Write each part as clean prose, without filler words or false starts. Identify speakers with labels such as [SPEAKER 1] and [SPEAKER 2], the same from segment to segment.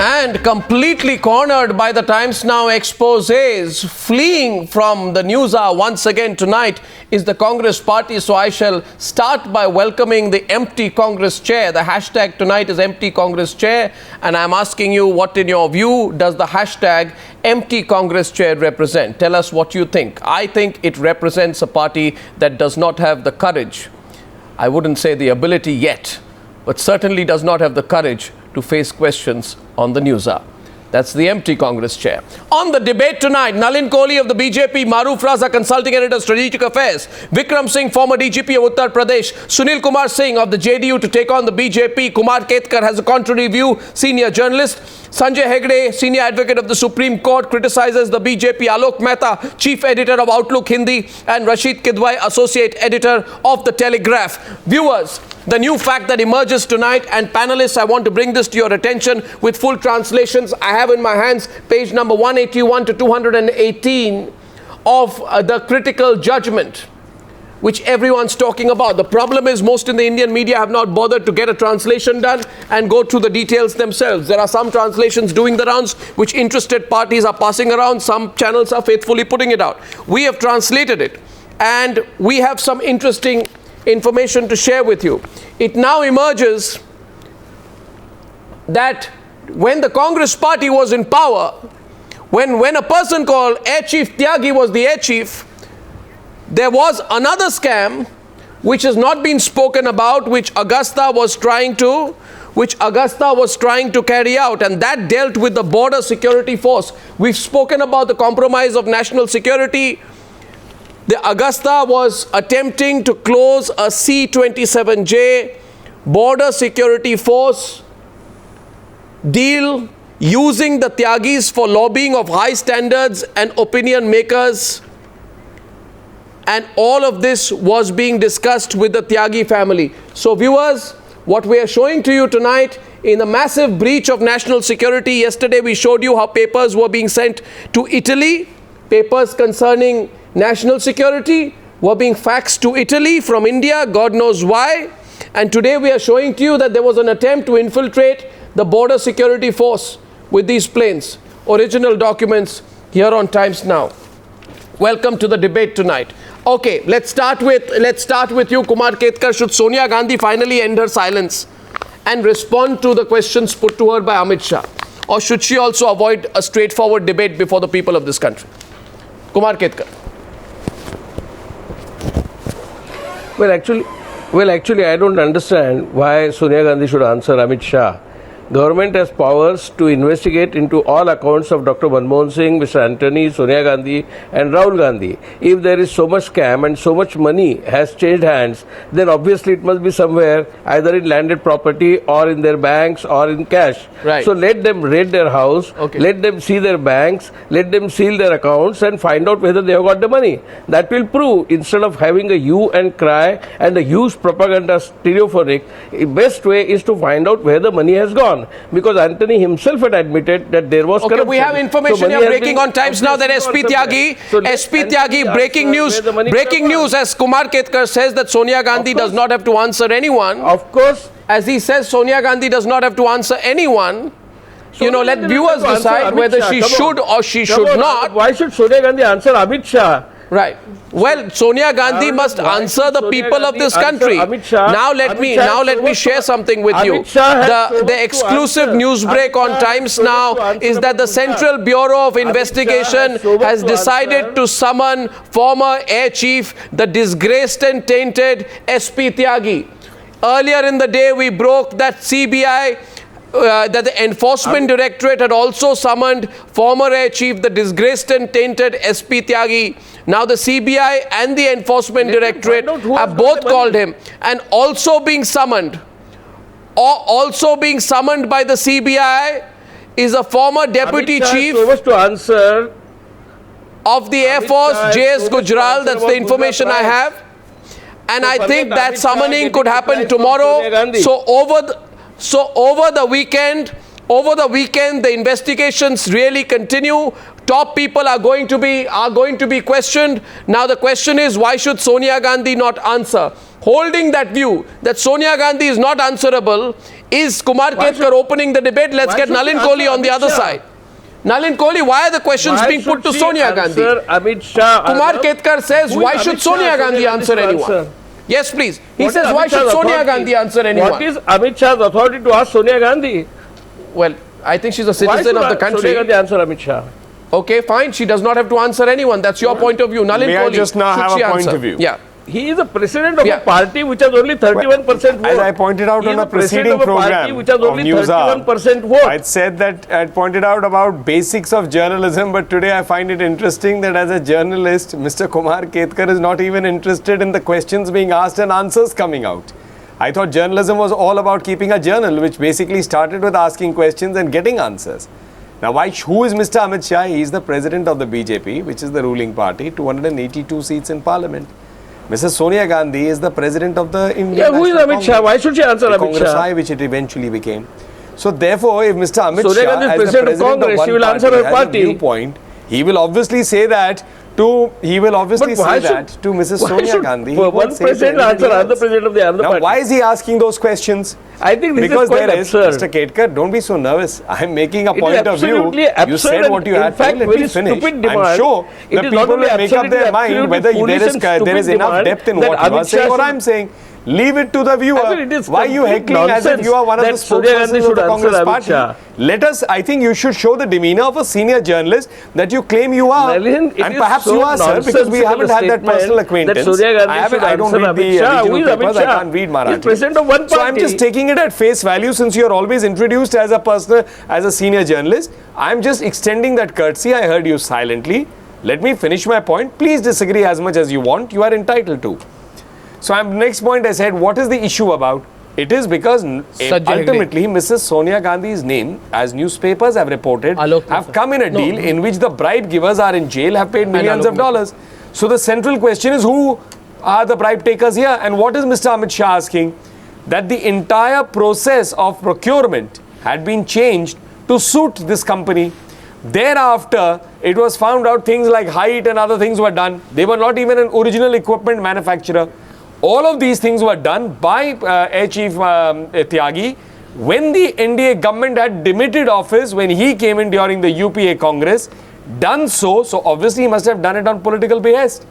[SPEAKER 1] And completely cornered by the Times Now exposés, fleeing from the Newshour once again tonight is the Congress party. So I shall start by welcoming the empty Congress chair. The hashtag tonight is empty Congress chair. And I'm asking you, what in your view does the hashtag empty Congress chair represent? Tell us what you think. I think it represents a party that does not have the courage. I wouldn't say the ability yet, but certainly does not have the courage to face questions on the Newshour. That's the empty Congress chair. On the debate tonight, Nalin Kohli of the BJP, Maroof, Raza, Consulting Editor, Strategic Affairs, Vikram Singh, former DGP of Uttar Pradesh, Sunil Kumar Singh of the JDU to take on the BJP, Kumar Ketkar has a contrary view, senior journalist, Sanjay Hegde, senior advocate of the Supreme Court, criticizes the BJP, Alok Mehta, chief editor of Outlook Hindi, and Rasheed Kidwai, associate editor of the Telegraph. Viewers, the new fact that emerges tonight, and panelists, I want to bring this to your attention with full translations. I have in my hands page number 181 to 218 of the critical judgment, which everyone's talking about. The problem is most in the Indian media have not bothered to get a translation done and go through the details themselves. There are some translations doing the rounds which interested parties are passing around. Some channels are faithfully putting it out. We have translated it, and we have some interesting information to share with you. It now emerges that when the Congress party was in power, when a person called Air Chief Tyagi was the Air Chief, there was another scam which has not been spoken about, which Agusta was trying to carry out, and that dealt with the border security force. We've spoken about the compromise of national security. The Agusta was attempting to close a C-27J border security force deal using the Tyagis for lobbying of high standards and opinion makers. And all of this was being discussed with the Tyagi family. So viewers, what we are showing to you tonight in the massive breach of national security, yesterday we showed you how papers were being sent to Italy. Papers concerning national security were being faxed to Italy from India, God knows why. And today we are showing to you that there was an attempt to infiltrate the border security force with these planes. Original documents here on Times Now. Welcome to the debate tonight. Okay, let's start with you, Kumar Ketkar. Should Sonia Gandhi finally end her silence and respond to the questions put to her by Amit Shah? Or should she also avoid a straightforward debate before the people of this country? Kumar Ketkar.
[SPEAKER 2] Well, actually, I don't understand why Sonia Gandhi should answer Amit Shah. Government has powers to investigate into all accounts of Dr. Manmohan Singh, Mr. Antony, Sonia Gandhi and Rahul Gandhi. If there is so much scam and so much money has changed hands, then obviously it must be somewhere, either in landed property or in their banks or in cash.
[SPEAKER 1] Right.
[SPEAKER 2] So let them raid their house, let them see their banks, let them seal their accounts and find out whether they have got the money. That will prove, instead of having a hue and cry and a huge propaganda stereophonic, the best way is to find out where the money has gone. Because Antony himself had admitted that there was corruption.
[SPEAKER 1] We have information here breaking on Times Now that SP Tyagi, breaking news, as Kumar Ketkar says that Sonia Gandhi does not have to answer anyone.
[SPEAKER 2] Of course.
[SPEAKER 1] As he says, Sonia Gandhi does not have to answer anyone. Let viewers decide whether she should or she should not.
[SPEAKER 2] Why should Sonia Gandhi answer Amit Shah?
[SPEAKER 1] Right. Well, Sonia Gandhi must answer the people of this country. Now let me share something with you. The exclusive news break on Times Now is that the Central Bureau of Investigation has decided to summon former Air Chief, the disgraced and tainted SP Tyagi. Earlier in the day, we broke that CBI, that the Enforcement Directorate had also summoned former Air Chief, the disgraced and tainted SP Tyagi. Now the CBI and the Enforcement Directorate have both called him, and also being summoned by the CBI is a former Deputy Chief of the Air Force, JS Gujral. That's the information I have. And I think that summoning could happen tomorrow. So over the weekend, the investigations really continue. Top people are going to be questioned. Now the question is, why should Sonia Gandhi not answer? Holding that view that Sonia Gandhi is not answerable Is Kumar Ketkar opening the debate? Let's get Nalin Kohli on the other side. Nalin Kohli, why are the questions being put to Sonia Gandhi?
[SPEAKER 2] Amit Shah.
[SPEAKER 1] Kumar Ketkar says, why should Sonia Gandhi answer anyone? Yes, please. He says, why should Sonia Gandhi answer anyone?
[SPEAKER 2] What is Amit Shah's authority to ask Sonia Gandhi?
[SPEAKER 1] Well, I think she's a citizen of the country.
[SPEAKER 2] Sonia Gandhi answer Amit Shah?
[SPEAKER 1] Okay, fine. She does not have to answer anyone. That's your point of view. Nalin
[SPEAKER 3] May
[SPEAKER 1] Kohli,
[SPEAKER 3] I just now have a point of view?
[SPEAKER 1] Yeah.
[SPEAKER 2] He is the president of a party which has only 31% vote.
[SPEAKER 3] As I pointed out on a preceding program
[SPEAKER 2] which has only
[SPEAKER 3] of Newshour,
[SPEAKER 2] 31% vote.
[SPEAKER 3] I said that I pointed out about basics of journalism, but today I find it interesting that as a journalist, Mr. Kumar Ketkar is not even interested in the questions being asked and answers coming out. I thought journalism was all about keeping a journal, which basically started with asking questions and getting answers. Now, who is Mr. Amit Shah? He is the president of the BJP, which is the ruling party, 282 seats in parliament. Mrs. Sonia Gandhi is the president of the Indian
[SPEAKER 2] who is
[SPEAKER 3] National
[SPEAKER 2] Amit Shah? Why should she answer Amit
[SPEAKER 3] Congress
[SPEAKER 2] Shah?
[SPEAKER 3] which it eventually became. So therefore, if Mr. Amit
[SPEAKER 2] Sonia
[SPEAKER 3] Shah,
[SPEAKER 2] Gandhi is
[SPEAKER 3] as the
[SPEAKER 2] president of
[SPEAKER 3] president of
[SPEAKER 2] Congress,
[SPEAKER 3] one
[SPEAKER 2] she will
[SPEAKER 3] party,
[SPEAKER 2] answer her
[SPEAKER 3] has
[SPEAKER 2] party.
[SPEAKER 3] a viewpoint, he will obviously say that to Mrs. Sonia Gandhi.
[SPEAKER 2] One president answer another president of the other party.
[SPEAKER 3] Now, why is he asking those questions?
[SPEAKER 2] I think this
[SPEAKER 3] Because
[SPEAKER 2] is quite
[SPEAKER 3] there is,
[SPEAKER 2] absurd.
[SPEAKER 3] Mr. Ketkar, don't be so nervous. I am making a
[SPEAKER 2] It is
[SPEAKER 3] point of view.
[SPEAKER 2] absolutely
[SPEAKER 3] You said
[SPEAKER 2] absurd
[SPEAKER 3] what you
[SPEAKER 2] and
[SPEAKER 3] had
[SPEAKER 2] in fact
[SPEAKER 3] to. Let
[SPEAKER 2] very
[SPEAKER 3] me finish.
[SPEAKER 2] stupid
[SPEAKER 3] I'm
[SPEAKER 2] demand.
[SPEAKER 3] sure
[SPEAKER 2] It
[SPEAKER 3] that
[SPEAKER 2] is
[SPEAKER 3] people
[SPEAKER 2] not only
[SPEAKER 3] will make up
[SPEAKER 2] absurd,
[SPEAKER 3] their
[SPEAKER 2] it is
[SPEAKER 3] mind whether
[SPEAKER 2] absolutely
[SPEAKER 3] there is
[SPEAKER 2] foolish and
[SPEAKER 3] enough
[SPEAKER 2] stupid
[SPEAKER 3] depth in
[SPEAKER 2] demand
[SPEAKER 3] what you are
[SPEAKER 2] that
[SPEAKER 3] saying
[SPEAKER 2] Amit
[SPEAKER 3] or
[SPEAKER 2] Shah
[SPEAKER 3] I'm saying. Leave it to the viewer.
[SPEAKER 2] I mean, it is
[SPEAKER 3] Why are you
[SPEAKER 2] complete
[SPEAKER 3] heckling as if you are one of the
[SPEAKER 2] nonsense that Sonia Gandhi
[SPEAKER 3] spokespersons of
[SPEAKER 2] should
[SPEAKER 3] the
[SPEAKER 2] answer
[SPEAKER 3] Congress
[SPEAKER 2] Amit
[SPEAKER 3] party?
[SPEAKER 2] Shah.
[SPEAKER 3] Let us, I think you should show the demeanor of a senior journalist that you claim you are.
[SPEAKER 2] Nalin,
[SPEAKER 3] And perhaps you are, sir, because we haven't had that personal acquaintance.
[SPEAKER 2] That Sonia Gandhi
[SPEAKER 3] I don't read the original papers, I can't read Marathi.
[SPEAKER 2] He is president of one party.
[SPEAKER 3] So I'm just taking it at face value since you are always introduced as a person, as a senior journalist. I'm just extending that courtesy. I heard you silently. Let me finish my point. Please disagree as much as you want. You are entitled to. So next point I said, what is the issue about? It is because ultimately Mrs. Sonia Gandhi's name, as newspapers have reported,
[SPEAKER 1] Alok
[SPEAKER 3] have come in a deal in which the bribe givers are in jail, have paid millions of dollars. So the central question is, who are the bribe takers here? And what is Mr. Amit Shah asking? That the entire process of procurement had been changed to suit this company. Thereafter, it was found out things like height and other things were done. They were not even an original equipment manufacturer. All of these things were done by Air Chief Tyagi when the NDA government had demitted office, when he came in during the UPA Congress, done so obviously he must have done it on political behest.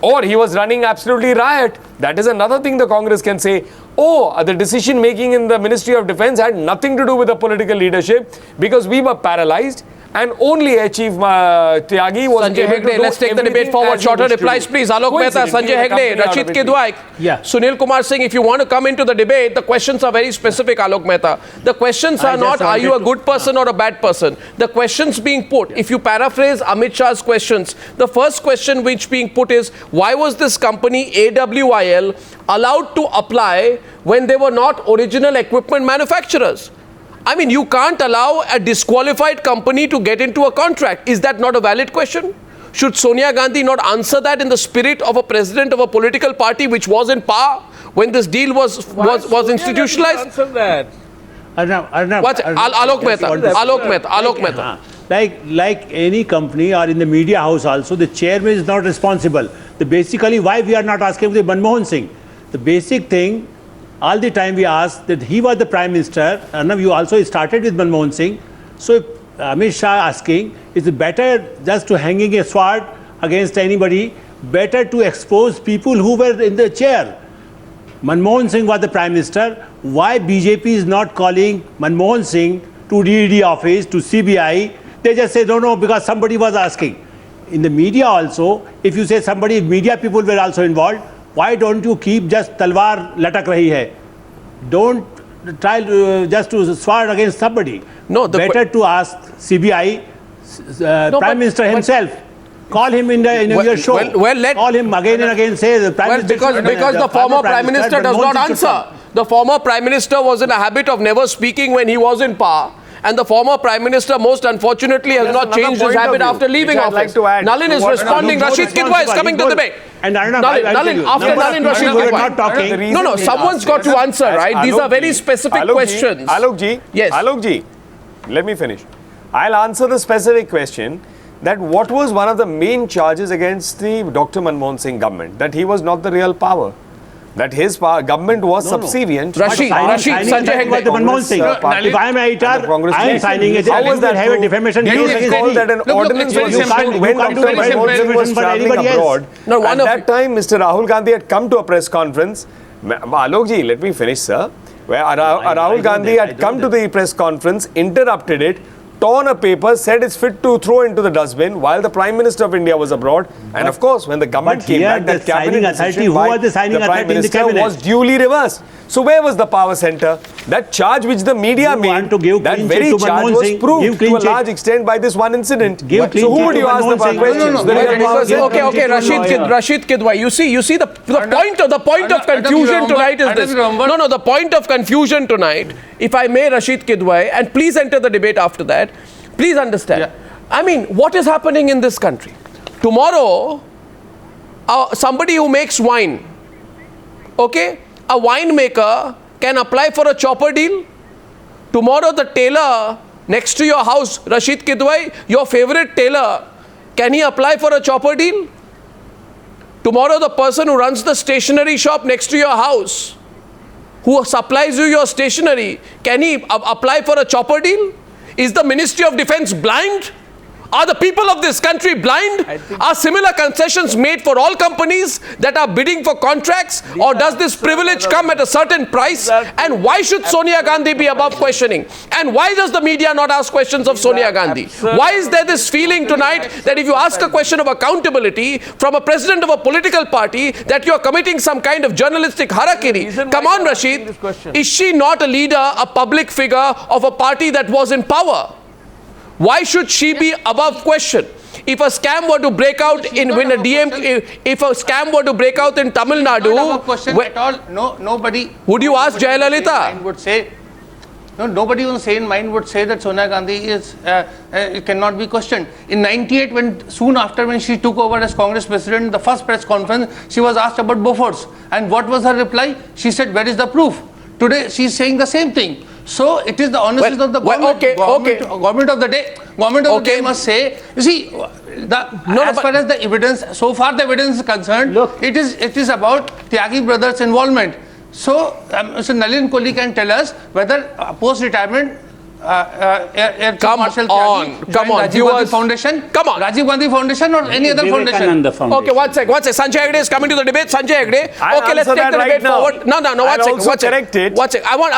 [SPEAKER 3] Or he was running absolutely riot. That is another thing the Congress can say. Oh, the decision making in the Ministry of Defence had nothing to do with the political leadership because we were paralyzed. And only Air Chief Tyagi was
[SPEAKER 1] Sanjay
[SPEAKER 3] able to
[SPEAKER 1] Hegde,
[SPEAKER 3] do
[SPEAKER 1] let's take the debate
[SPEAKER 3] everything
[SPEAKER 1] forward.
[SPEAKER 3] as he
[SPEAKER 1] Shorter
[SPEAKER 3] wished to
[SPEAKER 1] replies,
[SPEAKER 3] do.
[SPEAKER 1] please. Alok Mehta,
[SPEAKER 3] Coincidentally,
[SPEAKER 1] Sanjay
[SPEAKER 3] the
[SPEAKER 1] Hegde,
[SPEAKER 3] company out
[SPEAKER 1] Rasheed
[SPEAKER 3] of it.
[SPEAKER 1] Kidwai, Sunil Kumar Singh. If you want to come into the debate, the questions are very specific, Alok Mehta. The questions are not, are you a good person or a bad person? The questions being put, if you paraphrase Amit Shah's questions, the first question which being put is, why was this company AWIL allowed to apply when they were not original equipment manufacturers? I mean, you can't allow a disqualified company to get into a contract. Is that not a valid question? Should Sonia Gandhi not answer that in the spirit of a president of a political party which was in power when this deal was institutionalized?
[SPEAKER 2] Answer that.
[SPEAKER 4] Arnab,
[SPEAKER 1] What's Alok Mehta.
[SPEAKER 4] Like any company or in the media house also, the chairman is not responsible. Basically, why we are not asking the Manmohan Singh? The basic thing, all the time we ask that he was the Prime Minister. Arnab, you also started with Manmohan Singh. So if Amit Shah asking, is it better just to hanging a sword against anybody, better to expose people who were in the chair? Manmohan Singh was the Prime Minister. Why BJP is not calling Manmohan Singh to DED office, to CBI? They just say, no, because somebody was asking. In the media also, if you say somebody, media people were also involved, why don't you keep just talwar latak rahi hai? Don't try just to sword against somebody.
[SPEAKER 1] No,
[SPEAKER 4] better to ask CBI, Prime Minister himself. Call him in your show. Call him again and again. Say the Prime Minister.
[SPEAKER 1] Because the former Prime Minister does not answer. The former Prime Minister was in a habit of never speaking when he was in power. And the former Prime Minister, most unfortunately, has not changed his habit after leaving office. Nalin is responding. Rasheed Kidwai is coming to the debate.
[SPEAKER 4] And
[SPEAKER 1] Nalin, after Nalin, Rasheed Kidwai. No, someone's got to answer, right? These are very specific questions.
[SPEAKER 3] Alok
[SPEAKER 1] yes.
[SPEAKER 3] Alok, let me finish. I'll answer the specific question that what was one of the main charges against the Dr. Manmohan Singh government? That he was not the real power. that his government was subservient.
[SPEAKER 1] Rashid, Sanjay Hegde.
[SPEAKER 4] Manmohan Singh. If I am an HR, I am signing it.
[SPEAKER 3] How was that
[SPEAKER 4] have a defamation
[SPEAKER 3] case?
[SPEAKER 4] case
[SPEAKER 3] You recall that an ordinance was issued when Dr. Manmohan Singh was travelling abroad. At that time, Mr. Rahul Gandhi had come to a press conference. Alok ji, let me finish, sir. Where Rahul Gandhi had come to the press conference, interrupted it, torn a paper, said it's fit to throw into the dustbin while the Prime Minister of India was abroad. And of course, when the government came back, that cabinet decision by the Prime Minister was duly reversed. So where was the power center? That charge which the media made, that very charge was proved to a large extent by this one incident. So who would you ask the questions?
[SPEAKER 1] Okay, Rasheed Kidwai, you see the point of confusion tonight is this. No, the point of confusion tonight, if I may, Rasheed Kidwai, and please enter the debate after that, please understand. I mean, what is happening in this country? Tomorrow, somebody who makes wine, okay, a winemaker can apply for a chopper deal. Tomorrow, the tailor next to your house, Rasheed Kidwai, your favorite tailor, can he apply for a chopper deal? Tomorrow, the person who runs the stationery shop next to your house, who supplies you your stationery, can he apply for a chopper deal? Is the Ministry of Defence blind? Are the people of this country blind? Are similar concessions made for all companies that are bidding for contracts? Or does this privilege come at a certain price? And why should Sonia Gandhi be above questioning? And why does the media not ask questions of Sonia Gandhi? Why is there this feeling tonight that if you ask a question of accountability from a president of a political party, that you are committing some kind of journalistic harakiri? Come on, Rasheed. Is she not a leader, a public figure of a party that was in power? Why should she be above question? If a scam were to break out in when a if a scam were to break out in Tamil Nadu,
[SPEAKER 5] not question at all. No, nobody.
[SPEAKER 1] Would you ask Jayalalitha?
[SPEAKER 5] Would say no. Nobody on sane mind would say that Sonia Gandhi is cannot be questioned. In '98, when soon after when she took over as Congress president, the first press conference, she was asked about Bofors, and what was her reply? She said, "Where is the proof?" Today, she is saying the same thing. So it is the honesty of the government. Government of the day must say. You see, as far as the evidence, so far the evidence is concerned, it is about Tyagi brothers' involvement. So, Mr. Nalin Kohli can tell us whether post-retirement
[SPEAKER 1] come on,
[SPEAKER 5] Rajiv Gandhi Foundation, Rajiv Gandhi Foundation or any other foundation.
[SPEAKER 1] Okay, one sec. Sanjay Hegde is coming to the debate. Sanjay Hegde. Okay, let's take the debate forward. No, one sec. I want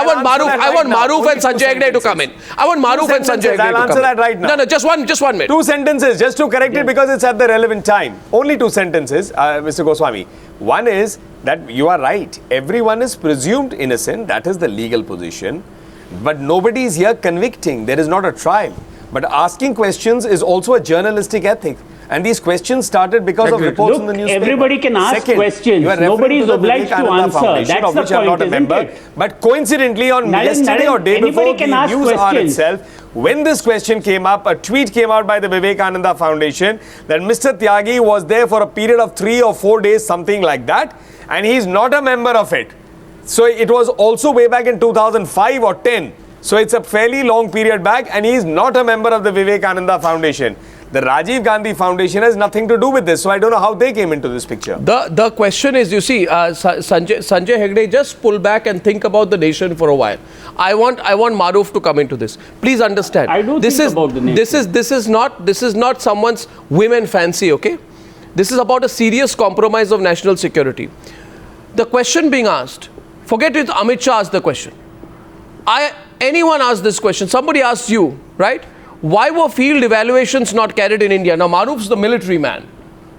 [SPEAKER 1] Maroof and Sanjay Hegde to come in. I want Maroof and Sanjay Hegde to come in.
[SPEAKER 3] I'll answer that right now.
[SPEAKER 1] No, just one minute.
[SPEAKER 3] 2 sentences, just to correct it because it's at the relevant time. Only 2 sentences, Mr. Goswami. One is that you are right. Everyone is presumed innocent. That is the legal position. But nobody is here convicting. There is not a trial. But asking questions is also a journalistic ethic. And these questions started because of reports in the newspaper.
[SPEAKER 6] Everybody can ask questions. Nobody is obliged to answer. That's the point, isn't it?
[SPEAKER 3] But coincidentally, on yesterday or day before the news hour itself, when this question came up, a tweet came out by the Vivekananda Foundation that Mr. Tyagi was there for a period of 3 or 4 days, something like that, and he is not a member of it. So it was also way back in 2005 or 10. So it's a fairly long period back, and he is not a member of the Vivekananda Foundation. The Rajiv Gandhi Foundation has nothing to do with this. So I don't know how they came into this picture.
[SPEAKER 1] The question is, you see, Sanjay Hegde, just pull back and think about the nation for a while. I want Maroof to come into this. Please understand.
[SPEAKER 6] I do think about the nation.
[SPEAKER 1] This is not someone's whim and fancy, okay? This is about a serious compromise of national security. The question being asked, forget it, Amit Shah asked the question. Anyone asked this question, somebody asked you, right? Why were field evaluations not carried in India? Now, Maroof's the military man.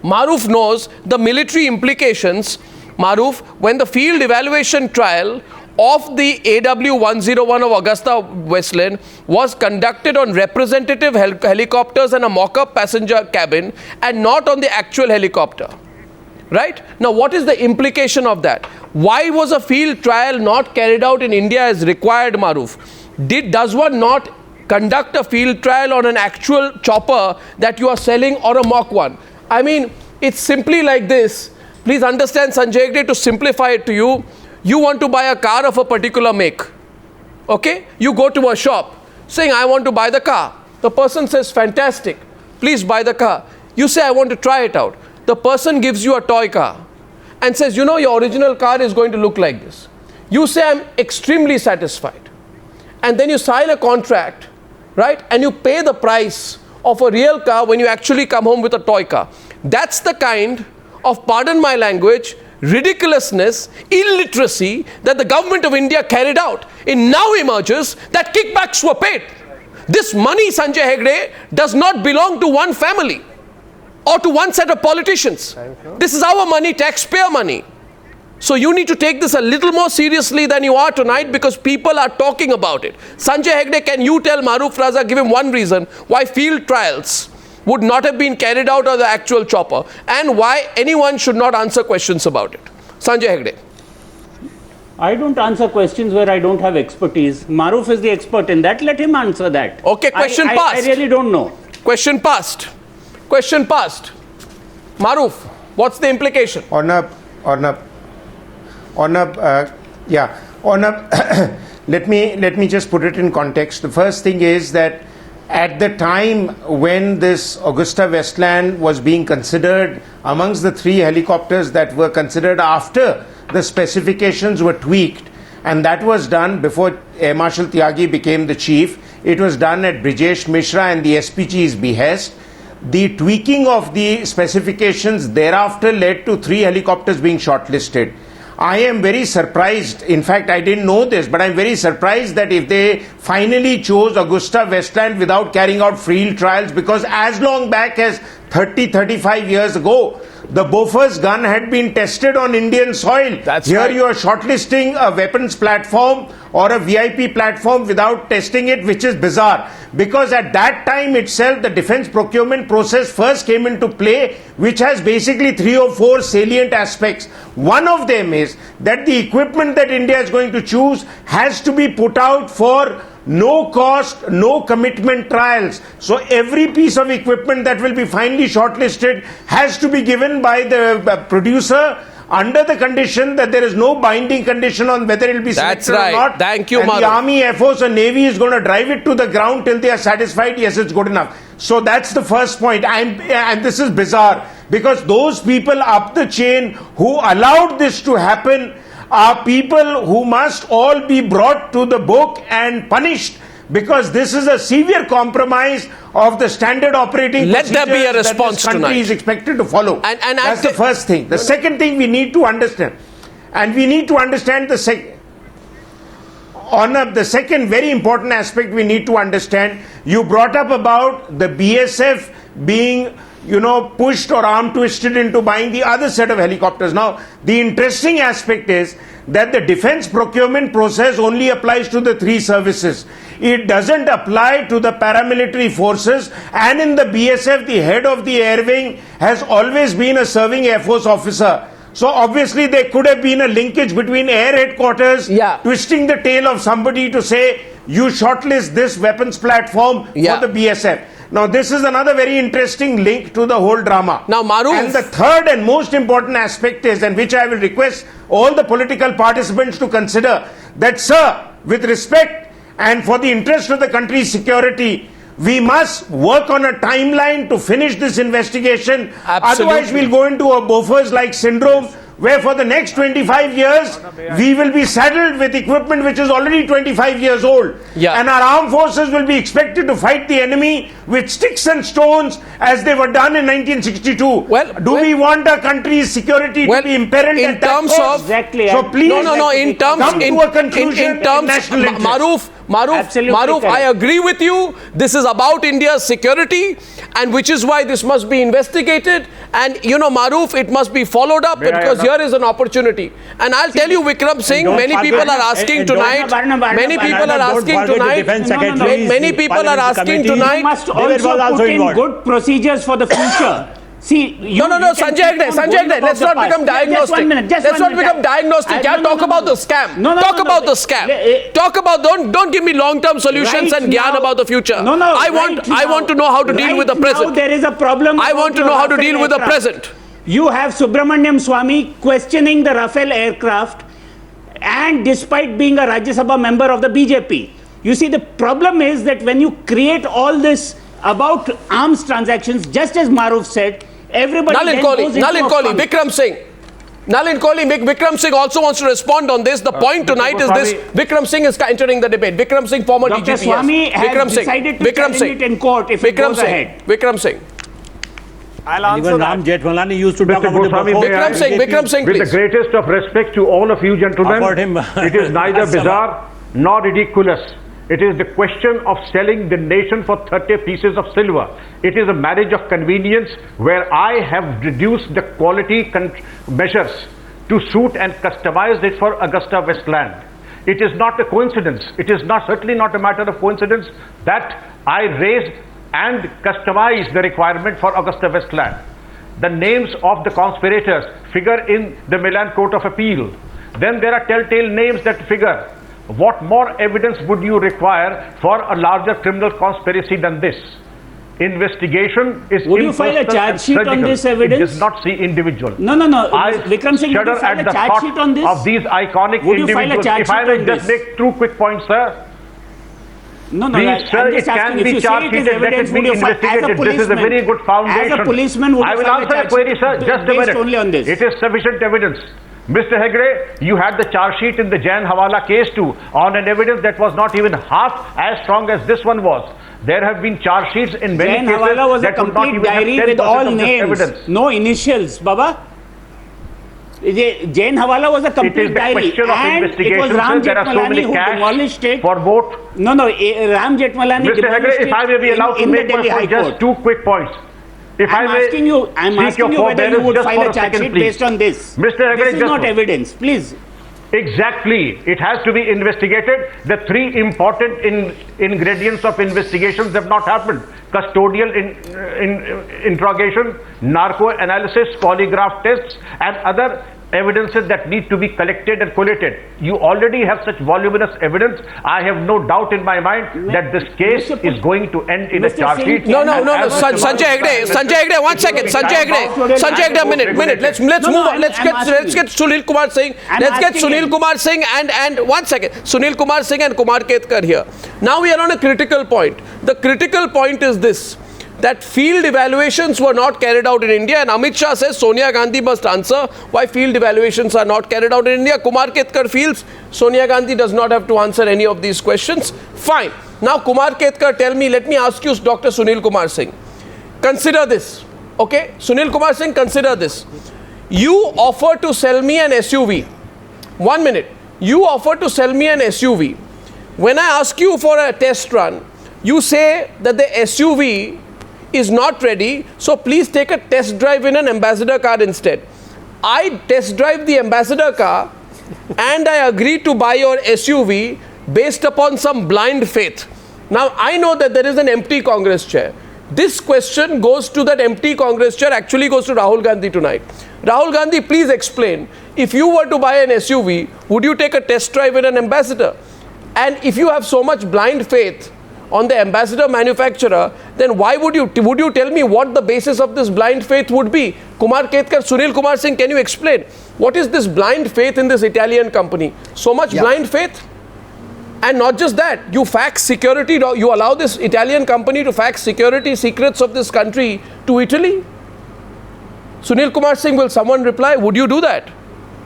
[SPEAKER 1] Maroof knows the military implications. Maroof, when the field evaluation trial of the AW-101 of Augusta, Westland was conducted on representative helicopters and a mock-up passenger cabin and not on the actual helicopter. Right? Now, what is the implication of that? Why was a field trial not carried out in India as required, Maroof? Does one not conduct a field trial on an actual chopper that you are selling or a mock one? I mean, it's simply like this. Please understand, Sanjay Hegde, to simplify it to you, you want to buy a car of a particular make. Okay? You go to a shop saying, I want to buy the car. The person says, fantastic. Please buy the car. You say, I want to try it out. The person gives you a toy car and says, you know, your original car is going to look like this. You say, I'm extremely satisfied. And then you sign a contract, right? And you pay the price of a real car when you actually come home with a toy car. That's the kind of, pardon my language, ridiculousness, illiteracy that the government of India carried out. It now emerges that kickbacks were paid. This money, Sanjay Hegde, does not belong to one family or to one set of politicians. This is our money, taxpayer money. So you need to take this a little more seriously than you are tonight, because people are talking about it. Sanjay Hegde, can you tell Maroof, Raza, give him one reason why field trials would not have been carried out on the actual chopper, and why anyone should not answer questions about it? Sanjay Hegde.
[SPEAKER 6] I don't answer questions where I don't have expertise. Maroof is the expert in that. Let him answer that.
[SPEAKER 1] Okay, question passed.
[SPEAKER 6] I really don't know.
[SPEAKER 1] Question passed. Question passed. Maroof, what's the implication?
[SPEAKER 7] Arnab, let me just put it in context. The first thing is that at the time when this Agusta Westland was being considered, amongst the 3 helicopters that were considered after the specifications were tweaked, and that was done before Air Marshal Tyagi became the chief. It was done at Brijesh Mishra and the SPG's behest. The tweaking of the specifications thereafter led to 3 helicopters being shortlisted. I am very surprised, in fact I didn't know this, but I'm very surprised that if they finally chose Agusta Westland without carrying out field trials, because as long back as 35 years ago, the Bofors gun had been tested on Indian soil.
[SPEAKER 1] That's
[SPEAKER 7] Here
[SPEAKER 1] right.
[SPEAKER 7] you are shortlisting a weapons platform or a VIP platform without testing it, which is bizarre. Because at that time itself, the defense procurement process first came into play, which has basically 3 or 4 salient aspects. One of them is that the equipment that India is going to choose has to be put out for no cost, no commitment trials. So every piece of equipment that will be finally shortlisted has to be given by the producer under the condition that there is no binding condition on whether it will be selected
[SPEAKER 1] That's right.
[SPEAKER 7] or not.
[SPEAKER 1] Thank you,
[SPEAKER 7] and
[SPEAKER 1] Maroof.
[SPEAKER 7] the Army, Air Force and Navy is going to drive it to the ground till they are satisfied, yes, it's good enough. So that's the first point. And this is bizarre, because those people up the chain who allowed this to happen are people who must all be brought to the book and punished, because this is a severe compromise of the standard operating
[SPEAKER 1] Let there be a response
[SPEAKER 7] that this country
[SPEAKER 1] tonight.
[SPEAKER 7] is expected to follow.
[SPEAKER 1] And
[SPEAKER 7] that's the first thing. The second thing we need to understand, and we need to understand the second very important aspect we need to understand. You brought up about the BSF being, pushed or arm twisted into buying the other set of helicopters. Now, the interesting aspect is that the defense procurement process only applies to the 3 services. It doesn't apply to the paramilitary forces, and in the BSF, the head of the air wing has always been a serving Air Force officer. So obviously there could have been a linkage between air headquarters twisting the tail of somebody to say, you shortlist this weapons platform for the BSF. Now this is another very interesting link to the whole drama.
[SPEAKER 1] Now Maroof.
[SPEAKER 7] And the third and most important aspect is, and which I will request all the political participants to consider, that sir, with respect and for the interest of the country's security, we must work on a timeline to finish this investigation.
[SPEAKER 1] Absolutely.
[SPEAKER 7] Otherwise we'll go into a Bofors-like syndrome, where for the next 25 years, we will be saddled with equipment which is already 25 years old. And our armed forces will be expected to fight the enemy with sticks and stones as they were done in 1962. Do we want our country's security to be imperiled
[SPEAKER 1] in
[SPEAKER 7] at that
[SPEAKER 1] terms
[SPEAKER 7] cost?
[SPEAKER 1] of...
[SPEAKER 6] Exactly.
[SPEAKER 7] So please,
[SPEAKER 1] in terms...
[SPEAKER 7] come to a conclusion in national interest.
[SPEAKER 1] Maroof, I agree with you. This is about India's security, and which is why this must be investigated. And Maroof, it must be followed up, because here is an opportunity. And I'll tell you, Vikram Singh, many people are asking tonight. Many people are asking tonight. Many people are asking tonight.
[SPEAKER 6] You must also put in good procedures for the future. See,
[SPEAKER 1] no, Sanjay Hegde, let's not become diagnostic. Let's not become diagnostic. Talk about the scam. Talk about the scam. Talk about, don't give me long-term solutions and gyan about the future. I want to know how to deal with the present.
[SPEAKER 6] There is a problem.
[SPEAKER 1] I want to know how to deal with the present.
[SPEAKER 6] You have Subramaniam Swamy questioning the Rafale aircraft, and despite being a Rajya Sabha member of the BJP. You see, the problem is that when you create all this about arms transactions, just as Maroof said, everybody
[SPEAKER 1] Nalin Kohli, Vikram Singh. Nalin, Kohli, Vikram Singh also wants to respond on this. The point tonight is this: Vikram Singh is entering the debate. Vikram Singh, former
[SPEAKER 6] Dr.
[SPEAKER 1] DGP.
[SPEAKER 6] Swami has
[SPEAKER 1] Vikram Singh.
[SPEAKER 6] decided to
[SPEAKER 1] Vikram
[SPEAKER 6] challenge
[SPEAKER 1] Singh.
[SPEAKER 6] it in court if it goes ahead.
[SPEAKER 1] Vikram Singh.
[SPEAKER 3] I'll answer
[SPEAKER 4] Even
[SPEAKER 3] that.
[SPEAKER 4] Ram Jethmalani used to talk
[SPEAKER 8] Mr.
[SPEAKER 4] about
[SPEAKER 8] Goswami,
[SPEAKER 4] the
[SPEAKER 8] may
[SPEAKER 1] Vikram
[SPEAKER 8] I-
[SPEAKER 1] Singh, Vikram Singh,
[SPEAKER 8] With the
[SPEAKER 1] please.
[SPEAKER 8] greatest of respect to all of you gentlemen,
[SPEAKER 4] Afford him.
[SPEAKER 8] it is neither bizarre nor ridiculous. It is the question of selling the nation for 30 pieces of silver. It is a marriage of convenience where I have reduced the quality measures to suit and customize it for Augusta Westland. It is not a coincidence. It is not certainly not a matter of coincidence that I raised and customized the requirement for Augusta Westland. The names of the conspirators figure in the Milan Court of Appeal. Then there are telltale names that figure. What more evidence would you require for a larger criminal conspiracy than this? Investigation is
[SPEAKER 6] Would you file a
[SPEAKER 8] impersonal
[SPEAKER 6] charge
[SPEAKER 8] and
[SPEAKER 6] sheet on
[SPEAKER 8] surgical.
[SPEAKER 6] this evidence?
[SPEAKER 8] It does not see individual.
[SPEAKER 6] No.
[SPEAKER 8] I
[SPEAKER 6] Vikram Singh, would you
[SPEAKER 8] shudder
[SPEAKER 6] file
[SPEAKER 8] at
[SPEAKER 6] a
[SPEAKER 8] the
[SPEAKER 6] charge
[SPEAKER 8] thought
[SPEAKER 6] sheet on this?
[SPEAKER 8] of these iconic
[SPEAKER 6] Would you file a
[SPEAKER 8] individuals.
[SPEAKER 6] charge
[SPEAKER 8] If I
[SPEAKER 6] sheet
[SPEAKER 8] may
[SPEAKER 6] on
[SPEAKER 8] just
[SPEAKER 6] this?
[SPEAKER 8] make 2 quick points, sir.
[SPEAKER 6] No,
[SPEAKER 8] Please, sir,
[SPEAKER 6] I'm
[SPEAKER 8] it
[SPEAKER 6] just
[SPEAKER 8] can
[SPEAKER 6] asking, if
[SPEAKER 8] be
[SPEAKER 6] you say
[SPEAKER 8] charge
[SPEAKER 6] it is
[SPEAKER 8] sheeted, let
[SPEAKER 6] evidence,
[SPEAKER 8] it be
[SPEAKER 6] would you file, as a
[SPEAKER 8] investigated. This is a
[SPEAKER 6] policeman,
[SPEAKER 8] very good foundation.
[SPEAKER 6] as a policeman, would
[SPEAKER 8] I
[SPEAKER 6] you
[SPEAKER 8] will
[SPEAKER 6] file a
[SPEAKER 8] answer a
[SPEAKER 6] charge
[SPEAKER 8] query, sir.
[SPEAKER 6] sheet
[SPEAKER 8] Just a
[SPEAKER 6] based
[SPEAKER 8] minute.
[SPEAKER 6] only on this?
[SPEAKER 8] It is sufficient evidence. Mr. Hegde, you had the charge sheet in the Jain Hawala case too, on an evidence that was not even half as strong as this one was. There have been charge sheets in many
[SPEAKER 6] Jain
[SPEAKER 8] cases
[SPEAKER 6] Hawala was a
[SPEAKER 8] that would not
[SPEAKER 6] complete
[SPEAKER 8] even have
[SPEAKER 6] diary
[SPEAKER 8] 10%
[SPEAKER 6] with all
[SPEAKER 8] of this
[SPEAKER 6] names,
[SPEAKER 8] evidence.
[SPEAKER 6] no initials, Baba. Jain Hawala was a
[SPEAKER 8] It is
[SPEAKER 6] complete
[SPEAKER 8] the
[SPEAKER 6] diary,
[SPEAKER 8] question of
[SPEAKER 6] and it
[SPEAKER 8] investigation,
[SPEAKER 6] was
[SPEAKER 8] sir.
[SPEAKER 6] Ram
[SPEAKER 8] There are so
[SPEAKER 6] Jethmalani
[SPEAKER 8] many
[SPEAKER 6] who demolished
[SPEAKER 8] cash
[SPEAKER 6] it.
[SPEAKER 8] for both.
[SPEAKER 6] No, Ram Jethmalani
[SPEAKER 8] Mr.
[SPEAKER 6] demolished
[SPEAKER 8] Hegde, if I may be
[SPEAKER 6] it
[SPEAKER 8] allowed to
[SPEAKER 6] in the
[SPEAKER 8] make my
[SPEAKER 6] Delhi High
[SPEAKER 8] point,
[SPEAKER 6] Court.
[SPEAKER 8] just 2 quick points. If
[SPEAKER 6] I'm
[SPEAKER 8] I may
[SPEAKER 6] asking you
[SPEAKER 8] seek your
[SPEAKER 6] whether you
[SPEAKER 8] forbearance
[SPEAKER 6] would
[SPEAKER 8] just
[SPEAKER 6] file
[SPEAKER 8] for
[SPEAKER 6] a charge
[SPEAKER 8] second,
[SPEAKER 6] sheet
[SPEAKER 8] please.
[SPEAKER 6] based on this.
[SPEAKER 8] Mr. Hegde,
[SPEAKER 6] This is
[SPEAKER 8] just
[SPEAKER 6] not
[SPEAKER 8] for-
[SPEAKER 6] evidence, please.
[SPEAKER 8] Exactly. It has to be investigated. The 3 important ingredients of investigations have not happened. Custodial interrogation, narco analysis, polygraph tests, and other evidences that need to be collected and collated. You already have such voluminous evidence. I have no doubt in my mind that this case is going to end in a
[SPEAKER 6] Mr.
[SPEAKER 8] charge
[SPEAKER 6] Singh,
[SPEAKER 8] sheet.
[SPEAKER 1] No.
[SPEAKER 8] And as Mr.
[SPEAKER 1] Sanjay Hegde, 1 second. Sanjay Hegde, a minute. Let's move on. Let's get Sunil Kumar Singh. Let's get Sunil Kumar Singh and 1 second. Sunil Kumar Singh and Kumar Ketkar here. Now we are on a critical point. The critical point is this: that field evaluations were not carried out in India, and Amit Shah says Sonia Gandhi must answer why field evaluations are not carried out in India. Kumar Ketkar feels Sonia Gandhi does not have to answer any of these questions. Fine. Now Kumar Ketkar, let me ask you, Dr. Sunil Kumar Singh, consider this, okay? Sunil Kumar Singh, consider this. You offer to sell me an SUV. 1 minute. You offer to sell me an SUV. When I ask you for a test run, you say that the SUV is not ready, so please take a test drive in an ambassador car instead. I test drive the ambassador car and I agree to buy your SUV based upon some blind faith. Now I know that there is an empty Congress chair. This question goes to that empty Congress chair, actually goes to Rahul Gandhi tonight. Rahul Gandhi, please explain. If you were to buy an SUV, would you take a test drive in an ambassador? And if you have so much blind faith on the ambassador manufacturer, then why would you tell me what the basis of this blind faith would be? Kumar Ketkar, Sunil Kumar Singh, can you explain? What is this blind faith in this Italian company? So much blind faith? And not just that, you fax security, you allow this Italian company to fax security secrets of this country to Italy? Sunil Kumar Singh, will someone reply? Would you do that?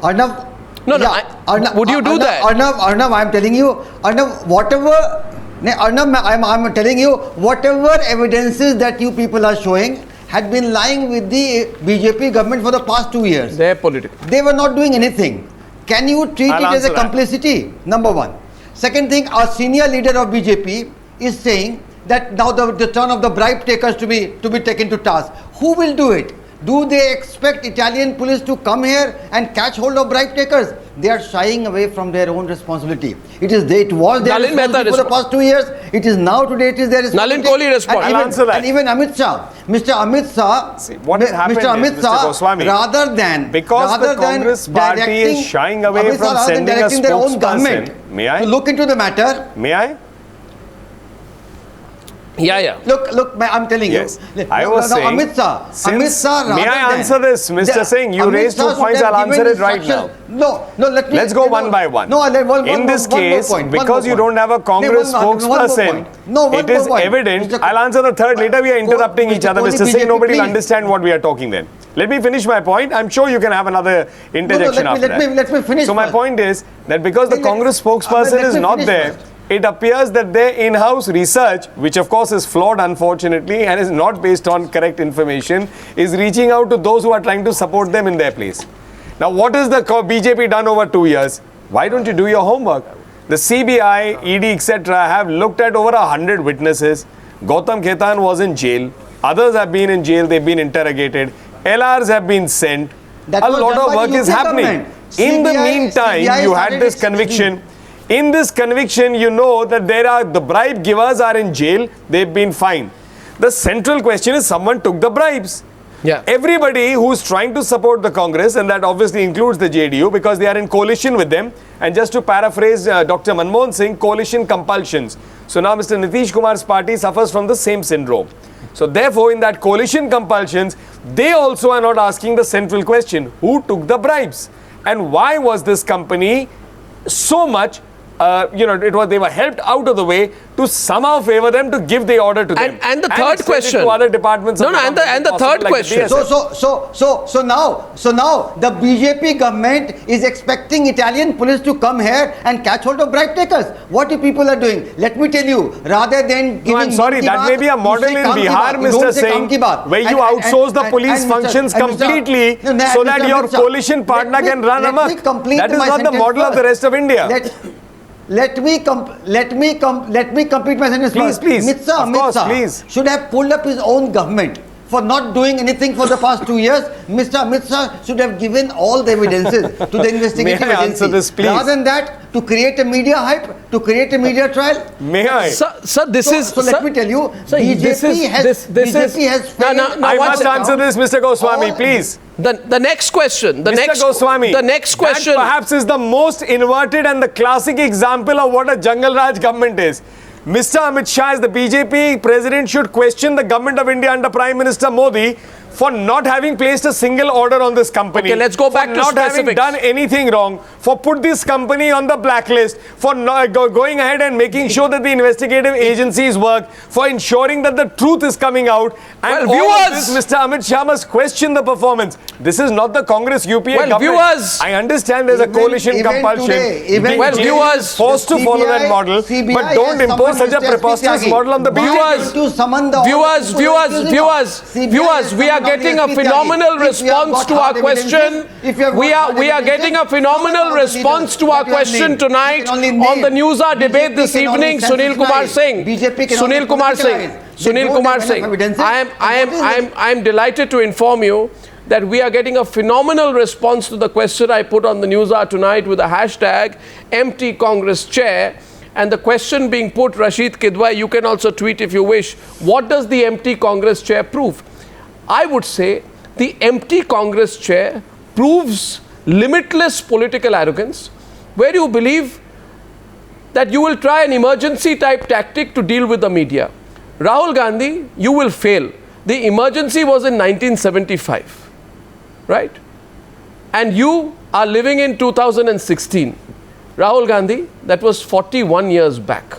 [SPEAKER 9] Arnab,
[SPEAKER 1] Arnab, would you do that?
[SPEAKER 9] Arnab, I'm telling you, Arnab, whatever. Arnab, I'm telling you, whatever evidences that you people are showing had been lying with the BJP government for the past 2 years.
[SPEAKER 1] They're political.
[SPEAKER 9] They were not doing anything. Can you treat it as a complicity? Number one. Second thing, our senior leader of BJP is saying that now the turn of the bribe takers to be taken to task. Who will do it? Do they expect Italian police to come here and catch hold of bribe takers? They are shying away from their own responsibility. It was their
[SPEAKER 1] Nalin,
[SPEAKER 9] responsibility for the past 2 years. It is now today it is their responsibility.
[SPEAKER 1] Nalin, Kohli respond.
[SPEAKER 3] I'll answer that.
[SPEAKER 9] And even Amit Shah, Mr. Amit Shah,
[SPEAKER 3] See, what has happened
[SPEAKER 9] Mr. Amit
[SPEAKER 3] is,
[SPEAKER 9] Shah,
[SPEAKER 3] Mr. Goswami,
[SPEAKER 9] rather than
[SPEAKER 3] Congress party
[SPEAKER 9] directing-
[SPEAKER 3] is shying away
[SPEAKER 9] Amit
[SPEAKER 3] from
[SPEAKER 9] Shah, rather than
[SPEAKER 3] sending a
[SPEAKER 9] directing their own
[SPEAKER 3] spokesperson.
[SPEAKER 9] government
[SPEAKER 3] May I?
[SPEAKER 9] to look into the matter.
[SPEAKER 3] May I?
[SPEAKER 1] Yeah.
[SPEAKER 9] Look, I'm telling
[SPEAKER 3] Yes.
[SPEAKER 9] you.
[SPEAKER 3] I was saying,
[SPEAKER 9] Amit Shah,
[SPEAKER 3] may I answer this, Mr. Singh? You raised 2 points, I'll answer it right now.
[SPEAKER 9] No,
[SPEAKER 3] Let's go one by one.
[SPEAKER 9] No,
[SPEAKER 3] in this case, because you don't have a Congress spokesperson, it is evident. I'll answer the third later. We are interrupting each other, Mr. Singh. Nobody will understand what we are talking then. Let me finish my point. I'm sure you can have another interjection after that.
[SPEAKER 9] Let me finish.
[SPEAKER 3] So my point is that because the Congress spokesperson is not there, it appears that their in-house research, which of course is flawed unfortunately and is not based on correct information, is reaching out to those who are trying to support them in their place. Now what has the BJP done over 2 years? Why don't you do your homework? The CBI, ED, etc. have looked at over 100 witnesses. Gautam Khaitan was in jail. Others have been in jail. They've been interrogated. LRs have been sent. A lot of work is happening. In the meantime, you had this conviction. In this conviction, you know that the bribe givers are in jail. They've been fined. The central question is someone took the bribes.
[SPEAKER 1] Yeah.
[SPEAKER 3] Everybody who's trying to support the Congress, and that obviously includes the JDU because they are in coalition with them. And just to paraphrase Dr. Manmohan Singh, coalition compulsions. So now Mr. Nitish Kumar's party suffers from the same syndrome. So therefore, in that coalition compulsions, they also are not asking the central question, who took the bribes? And why was this company so much they were helped out of the way to somehow favor them to give the order to them.
[SPEAKER 1] And the third question.
[SPEAKER 3] To other departments.
[SPEAKER 1] And the third question.
[SPEAKER 9] So now the BJP government is expecting Italian police to come here and catch hold of bribe takers. What you people are doing? Let me tell you, rather than giving.
[SPEAKER 3] No, I'm sorry, that may be a model in Bihar, Mr. Singh, where you outsource the police functions completely so that your coalition partner can run amok. That is not the model of the rest of India.
[SPEAKER 9] Let me complete my sentence first.
[SPEAKER 3] Please.
[SPEAKER 9] Amit Shah should have pulled up his own government for not doing anything for the past 2 years. Mr. Amit Shah should have given all the evidences to the investigative
[SPEAKER 3] agency. May I answer this, please?
[SPEAKER 9] Rather than that, to create a media hype, to create a media trial.
[SPEAKER 3] May I?
[SPEAKER 9] So let me tell you, BJP has failed.
[SPEAKER 3] I must answer this, Mr. Goswami, please.
[SPEAKER 1] The next question.
[SPEAKER 3] Goswami,
[SPEAKER 1] the next question.
[SPEAKER 3] That perhaps is the most inverted and the classic example of what a Jungle Raj government is. Mr. Amit Shah, as the BJP president, should question the government of India under Prime Minister Modi for not having placed a single order on this company.
[SPEAKER 1] Okay, let's go back to specifics.
[SPEAKER 3] For not having done anything wrong, for put this company on the blacklist, for not going ahead and making sure that the investigative agencies work, for ensuring that the truth is coming out. And viewers, Mr. Amit Shah must question the performance. This is not the Congress UPA government.
[SPEAKER 1] Viewers,
[SPEAKER 3] I understand there's a coalition compulsion.
[SPEAKER 1] Viewers,
[SPEAKER 3] forced to follow that model, but don't impose such a preposterous model on the
[SPEAKER 1] viewers, we are getting a phenomenal response to our question. We are getting a phenomenal response to our question tonight on the Newshour debate this evening. Sunil Kumar Singh. I am delighted to inform you that we are getting a phenomenal response to the question I put on the Newshour tonight with the hashtag empty Congress chair. And the question being put, Rasheed, Kidwai, you can also tweet if you wish. What does the empty Congress chair prove? I would say the empty Congress chair proves limitless political arrogance, where you believe that you will try an emergency type tactic to deal with the media. Rahul Gandhi, you will fail. The emergency was in 1975, right? And you are living in 2016. Rahul Gandhi, that was 41 years back.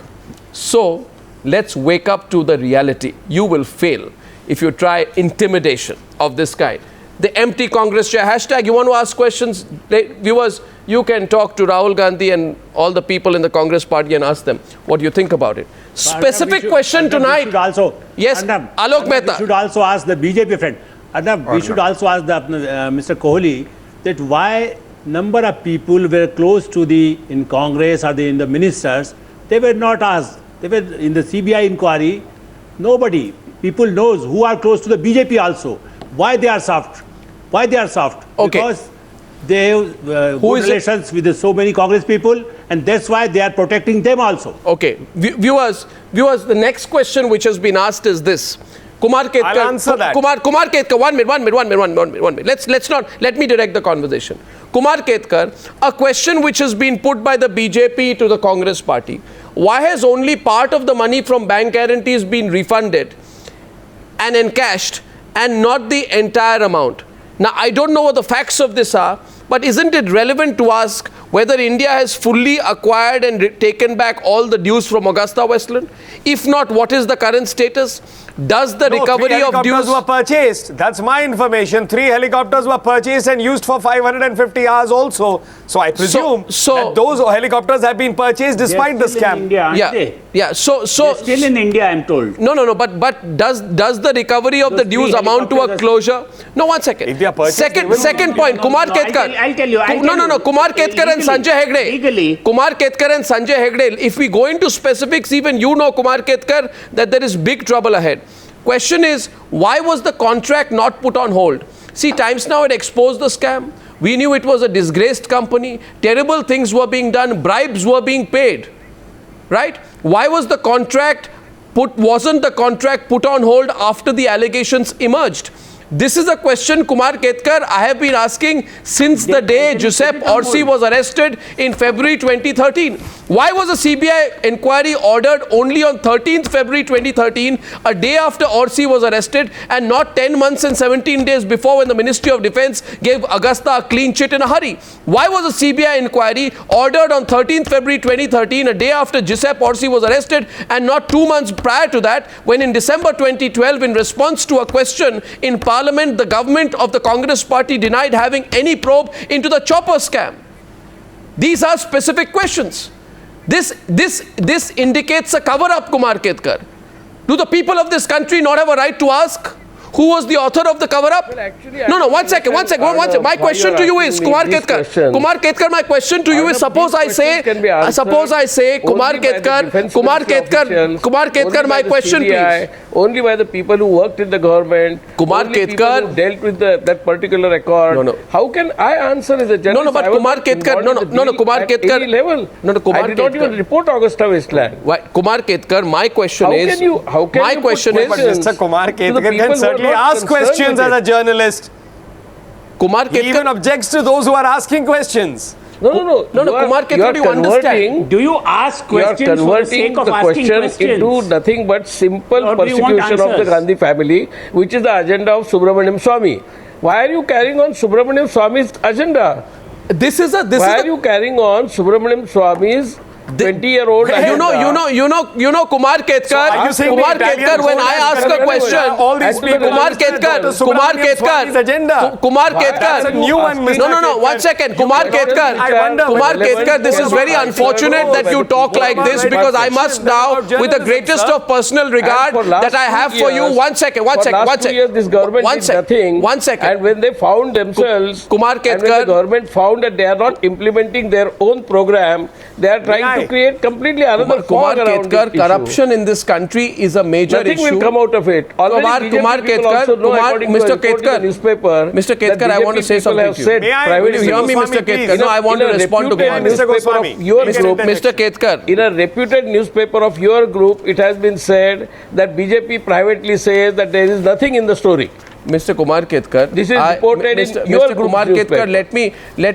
[SPEAKER 1] So let's wake up to the reality. You will fail if you try intimidation of this kind. The empty Congress chair hashtag, you want to ask questions? Viewers, you can talk to Rahul Gandhi and all the people in the Congress party and ask them what you think about it. Specific question tonight. Yes,
[SPEAKER 4] Arnab,
[SPEAKER 1] Alok Mehta.
[SPEAKER 4] We should also ask the BJP friend. Arnab, we should also ask Mr. Kohli that why number of people were close to in Congress or in the ministers, they were not asked. They were in the CBI inquiry. Nobody. People knows who are close to the BJP also. Why they are soft? Why they are soft?
[SPEAKER 1] Okay.
[SPEAKER 4] Because they have good relations with so many Congress people, and that's why they are protecting them also.
[SPEAKER 1] Okay. Viewers, the next question which has been asked is this. Kumar Ketkar.
[SPEAKER 3] I'll answer that.
[SPEAKER 1] Kumar Ketkar, one minute. Let me direct the conversation. Kumar Ketkar, a question which has been put by the BJP to the Congress party. Why has only part of the money from bank guarantees been refunded and encashed and not the entire amount? Now, I don't know what the facts of this are, but isn't it relevant to ask whether India has fully acquired and taken back all the dues from Augusta Westland? If not, what is the current status? Does the recovery of dues...
[SPEAKER 3] 3 helicopters were purchased. That's my information. 3 helicopters were purchased and used for 550 hours also. So I presume that those helicopters have been purchased despite the scam.
[SPEAKER 6] In India, aren't they?
[SPEAKER 1] Yeah. So
[SPEAKER 6] They're still in India, I'm told.
[SPEAKER 1] No. But does the recovery of the dues amount to a closure? No, one second.
[SPEAKER 3] If they are purchased,
[SPEAKER 1] Second point. Kumar Ketkar.
[SPEAKER 6] I'll tell you.
[SPEAKER 1] No. Kumar Ketkar and Sanjay Hegde.
[SPEAKER 6] Legally.
[SPEAKER 1] Kumar Ketkar and Sanjay Hegde. If we go into specifics, even you know, Kumar Ketkar, that there is big trouble ahead. Question is, why was the contract not put on hold? See, Times Now had exposed the scam. We knew it was a disgraced company. Terrible things were being done. Bribes were being paid. Right? Why was the contract wasn't the contract put on hold after the allegations emerged? This is a question, Kumar Ketkar, I have been asking since the day Giuseppe Orsi was arrested in February 2013. Why was a CBI inquiry ordered only on 13th February 2013, a day after Orsi was arrested, and not 10 months and 17 days before, when the Ministry of Defence gave Agusta a clean chit in a hurry? Why was a CBI inquiry ordered on 13th February 2013, a day after Giuseppe Orsi was arrested, and not 2 months prior to that, when in December 2012, in response to a question in Parliament, the government of the Congress party denied having any probe into the chopper scam? These are specific questions. This indicates a cover-up, Kumar Ketkar. Do the people of this country not have a right to ask who was the author of the cover-up? No, one second. My question to you is, Kumar Ketkar, my question to you is, suppose I say, Kumar Ketkar, my question please.
[SPEAKER 2] Only by the people who worked in the government,
[SPEAKER 1] Kumar Ketkar,
[SPEAKER 2] who dealt with that particular record.
[SPEAKER 1] No.
[SPEAKER 2] How can I answer as a journalist?
[SPEAKER 1] But Kumar Ketkar, Kumar Ketkar,
[SPEAKER 2] I did not even report Augusta Westland.
[SPEAKER 1] Kumar Ketkar, my question is,
[SPEAKER 3] Mr. Kumar Ketkar can certainly ask questions as a journalist.
[SPEAKER 1] Kumar Ketkar
[SPEAKER 3] He even objects to those who are asking questions.
[SPEAKER 2] No,
[SPEAKER 1] Kumar Ketkar, do you understand?
[SPEAKER 6] Do you ask questions for the sake of asking questions?
[SPEAKER 2] Into nothing but simple persecution of the Gandhi family, which is the agenda of Subramaniam Swamy. Why are you carrying on Subramaniam Swamy's agenda? Why are you carrying on Subramaniam Swamy's 20-year-old agenda?
[SPEAKER 1] You know Kumar Ketkar. When I ask a question,
[SPEAKER 3] all these people
[SPEAKER 1] Kumar Ketkar,
[SPEAKER 3] That's a new one, Mr.
[SPEAKER 1] No, 1 second. Kumar Ketkar, this is very unfortunate that you talk like this, because I must now, with the greatest of personal regard that I have for you, 1 second.
[SPEAKER 2] Last 2 years, this government did nothing.
[SPEAKER 1] 1 second.
[SPEAKER 2] And when they found themselves,
[SPEAKER 1] Kumar
[SPEAKER 2] and when
[SPEAKER 1] Ketkar,
[SPEAKER 2] the government found that they are not implementing their own program, they are trying to create completely another
[SPEAKER 1] Kumar Ketkar, corruption in this country is a major issue.
[SPEAKER 2] Nothing will come out of it.
[SPEAKER 1] Kumar Ketkar, Mr. Ketkar, I want to say something to you. You hear me, Mr. Ketkar? No, I want to respond to Kumar. Mr. Ketkar.
[SPEAKER 2] In a reputed newspaper of your group, it has been said that BJP privately says that there is nothing in the story.
[SPEAKER 1] Mr. Kumar Ketkar,
[SPEAKER 2] this is reported in your
[SPEAKER 1] Kumar Ketkar, let me tell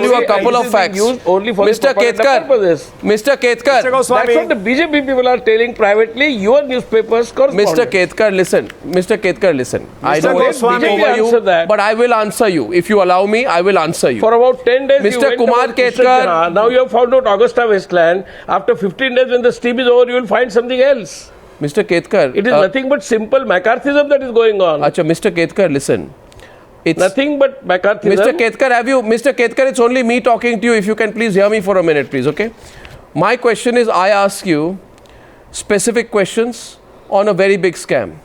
[SPEAKER 1] you a couple of facts. Mr. Ketkar,
[SPEAKER 2] that's what the BJP people are telling privately. Your newspapers correspondent.
[SPEAKER 1] Mr. Ketkar, listen. I don't want to speak over you, but I will answer you. If you allow me, I will answer you.
[SPEAKER 2] For about 10 days,
[SPEAKER 1] Mr. Kumar Ketkar,
[SPEAKER 2] now you have found out Augusta Westland. After 15 days, when the steam is over, you will find something else.
[SPEAKER 1] Mr. Ketkar,
[SPEAKER 2] it is nothing but simple McCarthyism that is going on.
[SPEAKER 1] Mr. Ketkar, listen.
[SPEAKER 2] It's nothing but McCarthyism.
[SPEAKER 1] Mr. Ketkar, it's only me talking to you. If you can please hear me for a minute, please, okay? My question is, I ask you specific questions on a very big scam.